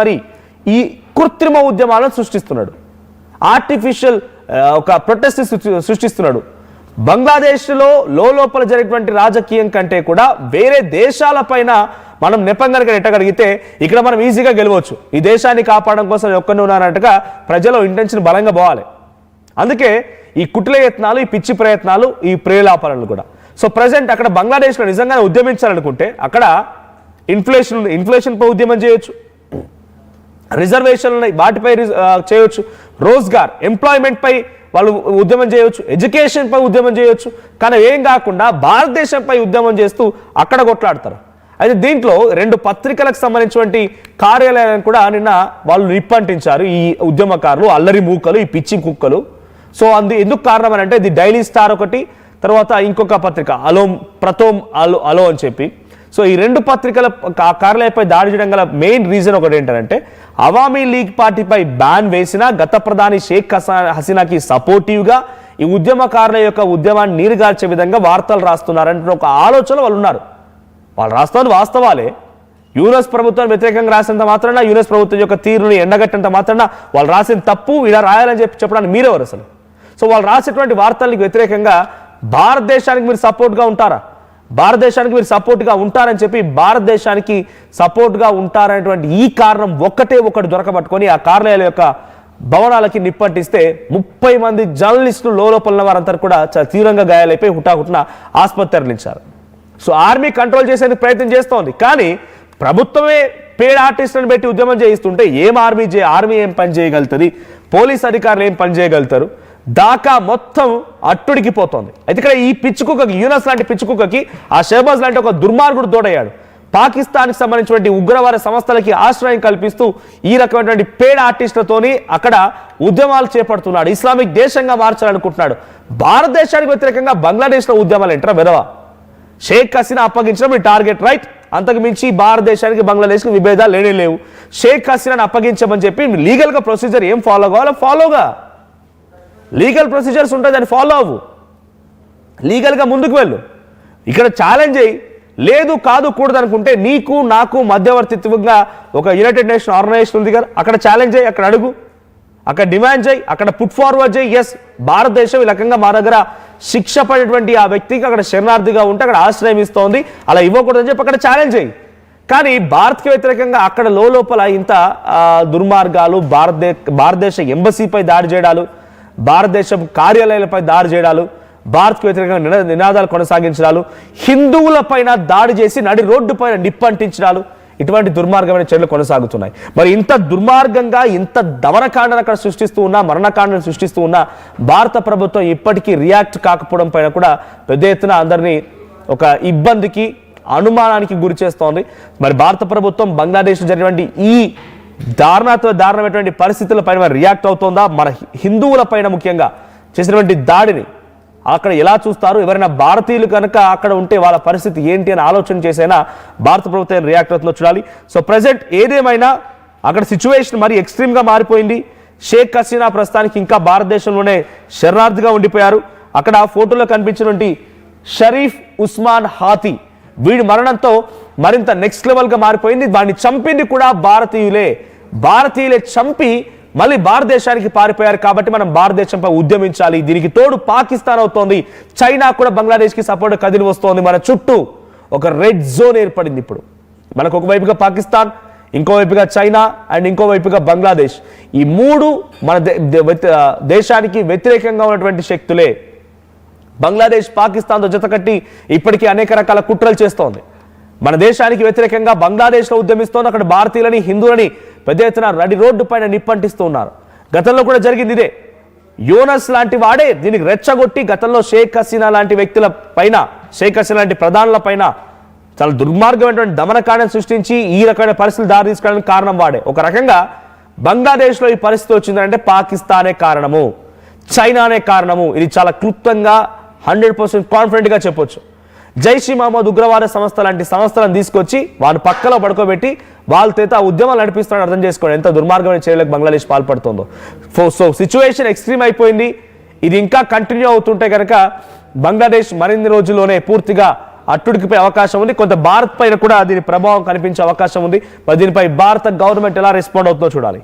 మరి ఈ కృత్రిమ ఉద్యమాలను సృష్టిస్తున్నాడు, ఆర్టిఫిషియల్ ఒక ప్రొటెస్ట్ సృష్టిస్తున్నాడు. బంగ్లాదేశ్లో లోపల జరిగినటువంటి రాజకీయం కంటే కూడా వేరే దేశాలపైన మనం నెపం కనుక నెట్టగలిగితే ఇక్కడ మనం ఈజీగా గెలవచ్చు. ఈ దేశాన్ని కాపాడడం కోసం ఒక్కనే ఉన్నారంటగా ప్రజల ఇంటెన్షన్ బలంగా పోవాలి. అందుకే ఈ కుట్ల యత్నాలు, ఈ పిచ్చి ప్రయత్నాలు, ఈ ప్రేలాపనలు కూడా. సో ప్రజెంట్ అక్కడ బంగ్లాదేశ్లో నిజంగానే ఉద్యమించాలనుకుంటే అక్కడ ఇన్ఫ్లేషన్పై ఉద్యమం చేయొచ్చు, రిజర్వేషన్లు ఉన్నాయి వాటిపై చేయొచ్చు, రోజ్గార్ ఎంప్లాయ్మెంట్ పై వాళ్ళు ఉద్యమం చేయొచ్చు, ఎడ్యుకేషన్ పై ఉద్యమం చేయొచ్చు. కానీ ఏం కాకుండా భారతదేశంపై ఉద్యమం చేస్తూ అక్కడ కొట్లాడతారు. అయితే దీంట్లో 2 పత్రికలకు సంబంధించినటువంటి కార్యాలయాలను కూడా నిన్న వాళ్ళు నిప్పంటించారు ఈ ఉద్యమకారులు, అల్లరి మూకలు, ఈ పిచ్చి కుక్కలు. సో ఎందుకు కారణం అని అంటే ది డైలీ స్టార్ ఒకటి, తర్వాత ఇంకొక పత్రిక ప్రథోమ్ అలో అని చెప్పి. సో ఈ 2 పత్రికల కార్యాలయంపై దాడి చేయడం గల మెయిన్ రీజన్ ఒకటి ఏంటంటే అవామీ లీగ్ పార్టీపై బ్యాన్ వేసిన గత ప్రధాని షేక్ హసీనాకి సపోర్టివ్గా ఈ ఉద్యమకారుల యొక్క ఉద్యమాన్ని నీరుగార్చే విధంగా వార్తలు రాస్తున్నారంటే ఒక ఆలోచన వాళ్ళు ఉన్నారు. వాళ్ళు రాస్తున్నది వాస్తవాలే. యూఎస్ ప్రభుత్వాన్ని వ్యతిరేకంగా రాసినంత మాత్రాన, యూఎస్ ప్రభుత్వం యొక్క తీరుని ఎండగట్టినంత మాత్రాన వాళ్ళు రాసిన తప్పు ఇలా రాయాలని చెప్పడానికి మీరెవరు అసలు? సో వాళ్ళు రాసేటువంటి వార్తలకు వ్యతిరేకంగా భారతదేశానికి మీరు సపోర్ట్గా ఉంటారా? భారతదేశానికి మీరు సపోర్ట్గా ఉంటారని చెప్పి భారతదేశానికి సపోర్ట్గా ఉంటారనేటువంటి ఈ కారణం ఒకటి దొరకబట్టుకొని ఆ కార్యాలయాల యొక్క భవనాలకి నిప్పంటిస్తే 30 మంది జర్నలిస్టులు లోపల వారంతా కూడా చాలా తీవ్రంగా గాయాలైపోయి హుటాహుటిన ఆసుపత్రి తరలించారు. సో ఆర్మీ కంట్రోల్ చేసేందుకు ప్రయత్నం చేస్తోంది. కానీ ప్రభుత్వమే పేడ్ ఆర్టిస్టులను పెట్టి ఉద్యమం చేయిస్తుంటే ఆర్మీ ఏం పని చేయగలుగుతుంది? పోలీస్ అధికారులు ఏం పని చేయగలుగుతారు? దాకా మొత్తం అట్టుడికిపోతోంది. అయితే ఇక్కడ ఈ పిచ్చుకుక్కకి, యూనస్ లాంటి పిచ్చుకుక్కకి ఆ షహబాజ్ లాంటి ఒక దుర్మార్గుడు తోడయ్యాడు. పాకిస్తాన్కి సంబంధించినటువంటి ఉగ్రవాద సంస్థలకి ఆశ్రయం కల్పిస్తూ ఈ రకమైనటువంటి పేడ్ ఆర్టిస్టులతోని అక్కడ ఉద్యమాలు చేపడుతున్నాడు. ఇస్లామిక్ దేశంగా మార్చాలనుకుంటున్నాడు. భారతదేశానికి వ్యతిరేకంగా బంగ్లాదేశ్లో ఉద్యమాలు ఏంట్రా వెదవా? షేక్ హసీనా అప్పగించడం మీ టార్గెట్, రైట్? అంతకు మించి భారతదేశానికి బంగ్లాదేశ్కి విభేదాలు లేవు. షేక్ హసీనాని అప్పగించమని చెప్పి లీగల్గా ప్రొసీజర్ ఏం ఫాలో కావాలో ఫాలోగా, లీగల్ ప్రొసీజర్స్ ఉంటాయి, దాన్ని ఫాలో అవ్వు, లీగల్గా ముందుకు వెళ్ళు. ఇక్కడ ఛాలెంజ్ అయ్యి లేదు కాదు కూడదు అనుకుంటే నీకు నాకు మధ్యవర్తిత్వంగా ఒక యునైటెడ్ నేషన్ ఆర్గనైజేషన్ ఉంది కదా, అక్కడ ఛాలెంజ్ అయ్యి, అక్కడ అడుగు, అక్కడ డిమాండ్ చేయి, అక్కడ పుట్ ఫార్వర్డ్ చేయి. ఎస్, భారతదేశం ఈ రకంగా మా దగ్గర శిక్ష పడేటువంటి ఆ వ్యక్తికి అక్కడ శరణార్థిగా ఉంటే అక్కడ ఆశ్రయం ఇస్తోంది, అలా ఇవ్వకూడదని చెప్పి అక్కడ ఛాలెంజ్ చేయి. కానీ భారత్కి వ్యతిరేకంగా అక్కడ లోపల ఇంత దుర్మార్గాలు, భారతదేశ ఎంబసీపై దాడి చేయడాలు, భారతదేశం కార్యాలయాలపై దాడి చేయడాలు, భారత్కు వ్యతిరేకంగా నినాదాలు కొనసాగించడాలు, హిందువులపైన దాడి చేసి నడి రోడ్డు పైన నిప్పంటించడాలు, ఇటువంటి దుర్మార్గమైన చర్యలు కొనసాగుతున్నాయి. మరి ఇంత దుర్మార్గంగా ఇంత దమనకాండను అక్కడ సృష్టిస్తూ ఉన్నా, మరణకాండను సృష్టిస్తూ ఉన్నా భారత ప్రభుత్వం ఇప్పటికీ రియాక్ట్ కాకపోవడం పైన కూడా పెద్ద ఎత్తున అందరినీ ఒక ఇబ్బందికి, అనుమానానికి గురి చేస్తోంది. మరి భారత ప్రభుత్వం బంగ్లాదేశ్ జరిగినటువంటి ఈ దారుణమైనటువంటి పరిస్థితుల పైన రియాక్ట్ అవుతోందా? మన హిందువుల పైన ముఖ్యంగా చేసినటువంటి దాడిని అక్కడ ఎలా చూస్తారు? ఎవరైనా భారతీయులు కనుక అక్కడ ఉంటే వాళ్ళ పరిస్థితి ఏంటి అని ఆలోచన చేసైనా భారత ప్రభుత్వం రియాక్ట్ అవుతుందో చూడాలి. సో ప్రజెంట్ ఏదేమైనా అక్కడ సిచ్యువేషన్ మరి ఎక్స్ట్రీమ్గా మారిపోయింది. షేక్ హసీనా ప్రస్తుతానికి ఇంకా భారతదేశంలోనే శరణార్థిగా ఉండిపోయారు. అక్కడ ఫోటోలో కనిపించినటువంటి షరీఫ్ ఉస్మాన్ హాతీ, వీడి మరణంతో మరింత నెక్స్ట్ లెవెల్గా మారిపోయింది. వాడిని చంపింది కూడా భారతీయులే చంపి మళ్ళీ భారతదేశానికి పారిపోయారు. కాబట్టి మనం భారతదేశంపై ఉద్యమించాలి. దీనికి తోడు పాకిస్తాన్ అవుతోంది, చైనా కూడా బంగ్లాదేశ్కి సపోర్ట్ కదిలి వస్తోంది. మన చుట్టూ ఒక రెడ్ జోన్ ఏర్పడింది. ఇప్పుడు మనకు ఒకవైపుగా పాకిస్తాన్, ఇంకోవైపుగా చైనా అండ్ ఇంకోవైపుగా బంగ్లాదేశ్. ఈ 3 మన దేశానికి వ్యతిరేకంగా ఉన్నటువంటి శక్తులే. బంగ్లాదేశ్ పాకిస్తాన్తో జతకట్టి ఇప్పటికీ అనేక రకాల కుట్రలు చేస్తోంది. మన దేశానికి వ్యతిరేకంగా బంగ్లాదేశ్లో ఉద్యమిస్తోంది. అక్కడ భారతీయులని, హిందువులని పెద్ద ఎత్తున నడి రోడ్డు పైన నిప్పంటిస్తూ ఉన్నారు. గతంలో కూడా జరిగింది ఇదే. యూనస్ లాంటి వాడే దీనికి రెచ్చగొట్టి గతంలో షేక్ హసీనా లాంటి వ్యక్తుల పైన, షేక్ హసీనా లాంటి ప్రధానుల పైన చాలా దుర్మార్గమైనటువంటి దమనకాండను సృష్టించి ఈ రకమైన పరిస్థితులు దారి తీసుకోవడానికి కారణం వాడే. ఒక రకంగా బంగ్లాదేశ్లో ఈ పరిస్థితి వచ్చిందంటే పాకిస్తానే కారణము, చైనానే కారణము. ఇది చాలా క్లుప్తంగా 100% కాన్ఫిడెంట్గా చెప్పొచ్చు. జైష్ మహమ్మద్ ఉగ్రవాద సంస్థ లాంటి సంస్థలను తీసుకొచ్చి వారి పక్కలో పడుకోబెట్టి వాళ్ళతో ఆ ఉద్యమాలు నడిపిస్తారని అర్థం చేసుకోండి ఎంత దుర్మార్గమైన చర్యలకు బంగ్లాదేశ్ పాల్పడుతుందో. సో సిచ్యువేషన్ ఎక్స్ట్రీమ్ అయిపోయింది. ఇది ఇంకా కంటిన్యూ అవుతుంటే కనుక బంగ్లాదేశ్ మరిన్ని రోజుల్లోనే పూర్తిగా అట్టుడికిపోయే అవకాశం ఉంది. కొంత భారత్ పైన కూడా దీని ప్రభావం కనిపించే అవకాశం ఉంది. మరి దీనిపై భారత గవర్నమెంట్ ఎలా రెస్పాండ్ అవుతుందో చూడాలి.